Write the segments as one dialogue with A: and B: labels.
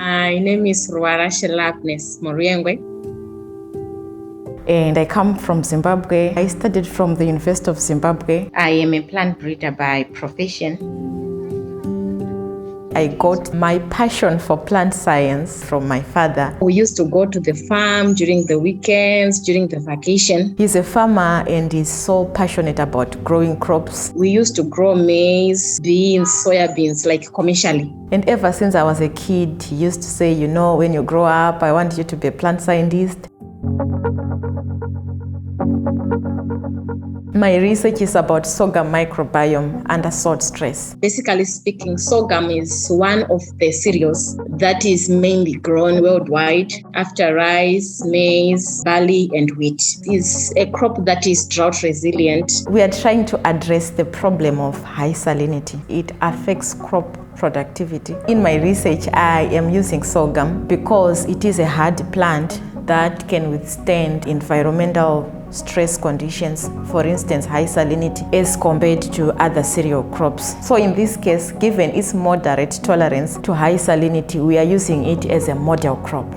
A: My name is Ruvarashe Loveness Mhuruyengwe.
B: And I come from Zimbabwe. I studied from the University of Zimbabwe.
A: I am a plant breeder by profession.
B: I got my passion for plant science from my father.
A: We used to go to the farm during the weekends, during the vacation.
B: He's a farmer and he's so passionate about growing crops.
A: We used to grow maize, beans, soybeans, like commercially.
B: And ever since I was a kid, he used to say, when you grow up, I want you to be a plant scientist. My research is about sorghum microbiome under salt stress.
A: Basically speaking, sorghum is one of the cereals that is mainly grown worldwide after rice, maize, barley, and wheat. It's a crop that is drought resilient.
B: We are trying to address the problem of high salinity. It affects crop productivity. In my research, I am using sorghum because it is a hard plant that can withstand environmental stress conditions, for instance, high salinity, as compared to other cereal crops. So in this case, given its moderate tolerance to high salinity, we are using it as a model crop.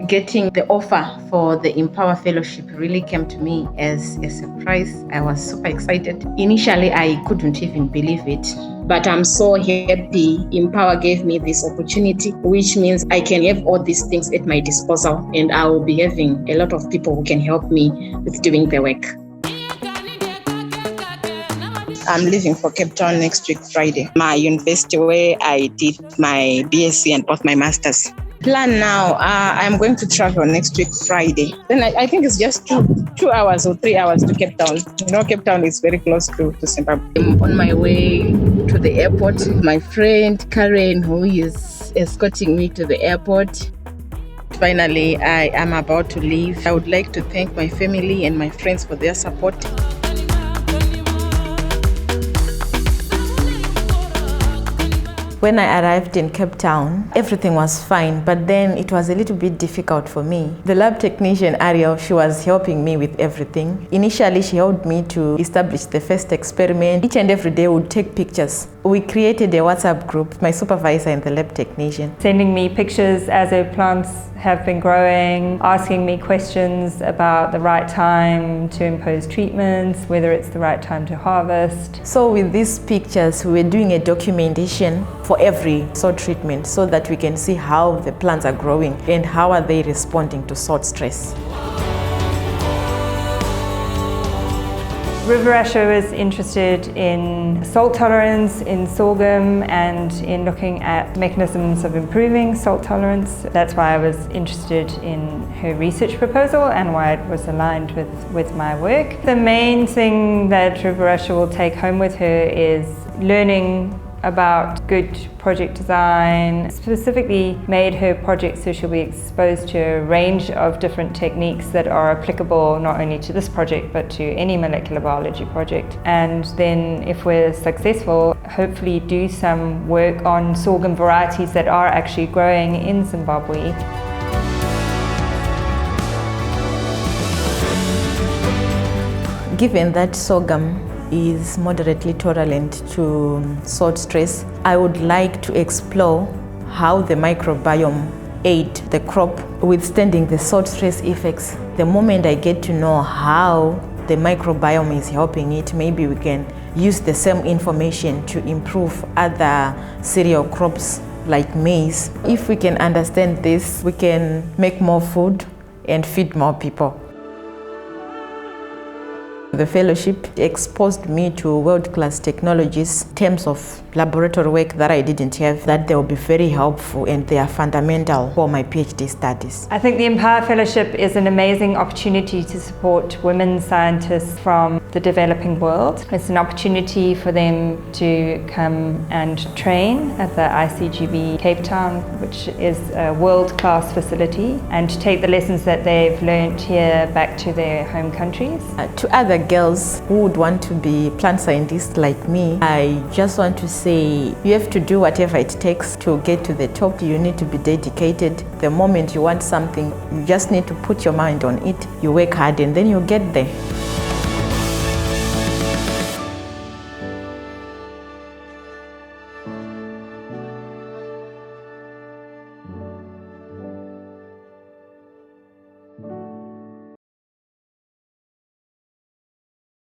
A: Getting the offer for the Empower Fellowship really came to me as a surprise. I was super excited. Initially, I couldn't even believe it. But I'm so happy Empower gave me this opportunity, which means I can have all these things at my disposal, and I will be having a lot of people who can help me with doing the work. I'm leaving for Cape Town next week, Friday. My university where I did my BSc and both my masters. Plan now, I'm going to travel next week, Friday. Then I think it's just 2 hours or 3 hours to Cape Town. Cape Town is very close to Zimbabwe. I'm on my way to the airport. My friend Karen, who is escorting me to the airport. Finally, I am about to leave. I would like to thank my family and my friends for their support.
B: When I arrived in Cape Town, everything was fine, but then it was a little bit difficult for me. The lab technician, Ariel, she was helping me with everything. Initially, she helped me to establish the first experiment. Each and every day, we would take pictures. We created a WhatsApp group, my supervisor and the lab technician.
C: Sending me pictures as her plants have been growing, asking me questions about the right time to impose treatments, whether it's the right time to harvest.
B: So with these pictures, we were doing a documentation for every salt treatment so that we can see how the plants are growing and how are they responding to salt stress.
C: Ruvarashe was interested in salt tolerance in sorghum and in looking at mechanisms of improving salt tolerance. That's why I was interested in her research proposal and why it was aligned with my work. The main thing that Ruvarashe will take home with her is learning about good project design. Specifically made her project so she'll be exposed to a range of different techniques that are applicable not only to this project but to any molecular biology project. And then if we're successful, hopefully do some work on sorghum varieties that are actually growing in Zimbabwe.
B: Given that sorghum is moderately tolerant to salt stress, I would like to explore how the microbiome aid the crop withstanding the salt stress effects. The moment I get to know how the microbiome is helping it, maybe we can use the same information to improve other cereal crops like maize. If we can understand this, we can make more food and feed more people. The fellowship exposed me to world-class technologies in terms of laboratory work that I didn't have, that they will be very helpful and they are fundamental for my PhD studies.
C: I think the Empower Fellowship is an amazing opportunity to support women scientists from the developing world. It's an opportunity for them to come and train at the ICGEB Cape Town, which is a world-class facility, and to take the lessons that they've learned here back to their home countries.
B: To other girls who would want to be plant scientists like me, I just want to say you have to do whatever it takes to get to the top. You need to be dedicated. The moment you want something, you just need to put your mind on it. You work hard and then you get there.